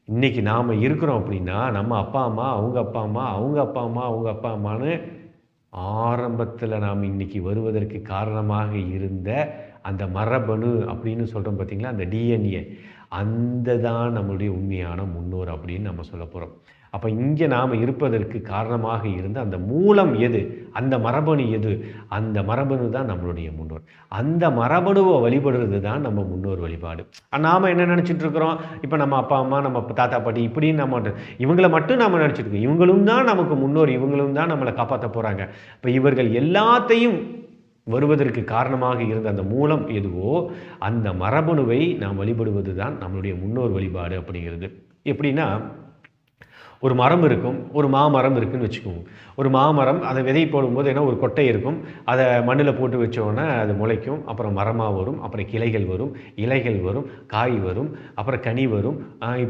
இன்னைக்கு நாம இருக்கிறோம் அப்படின்னா, நம்ம அப்பா, அம்மா, அவங்க அப்பா, அம்மா, அவங்க அப்பா, அம்மா, அவங்க அப்பா, அம்மான்னு ஆரம்பத்தில நாம் இன்னைக்கு வருவதற்கு காரணமாக இருந்த அந்த மரபணு அப்படின்னு சொல்றோம் பார்த்தீங்களா, அந்த டிஎன்ஏ அந்த தான் நம்மளுடைய உண்மையான முன்னோர் அப்படின்னு நம்ம சொல்லப் போறோம். அப்ப இங்க நாம இருப்பதற்கு காரணமாக இருந்த அந்த மூலம் எது? அந்த மரபணு எது? அந்த மரபணு தான் நம்மளுடைய முன்னோர். அந்த மரபணுவ வழிபடுறது தான் நம்ம முன்னோர் வழிபாடு. நாம என்ன நெனச்சுட்டு இருக்கிறோம், இப்ப நம்ம அப்பா, அம்மா, நம்ம தாத்தா, பாட்டி இப்படின்னு நம்ம இவங்கள மட்டும் நாம நெனச்சுட்டு இருக்கோம். இவங்களும் தான் நமக்கு முன்னோர். இவங்களும் தான் நம்மள காப்பாத்தப் போறாங்க. இப்ப இவர்கள் எல்லாத்தையும் வருவதற்கு காரணமாக இருந்த அந்த மூலம் எதுவோ, அந்த மரபணுவை நாம் வழிபடுவது தான் நம்மளுடைய முன்னோர் வழிபாடு அப்படிங்கிறது. எப்படின்னா, ஒரு மரம் இருக்கும். ஒரு மாமரம் இருக்குன்னு வச்சுக்குவோம். ஒரு மாமரம் அத விதை போடும்போது என்ன ஒரு கொட்டை இருக்கும். அத மண்ணுல போட்டு வச்ச உடனே அது முளைக்கும். அப்புறம் மரமா வரும். அப்புறம் கிளைகள் வரும், இலைகள் வரும், காய் வரும், அப்புறம் கனி வரும். இப்படி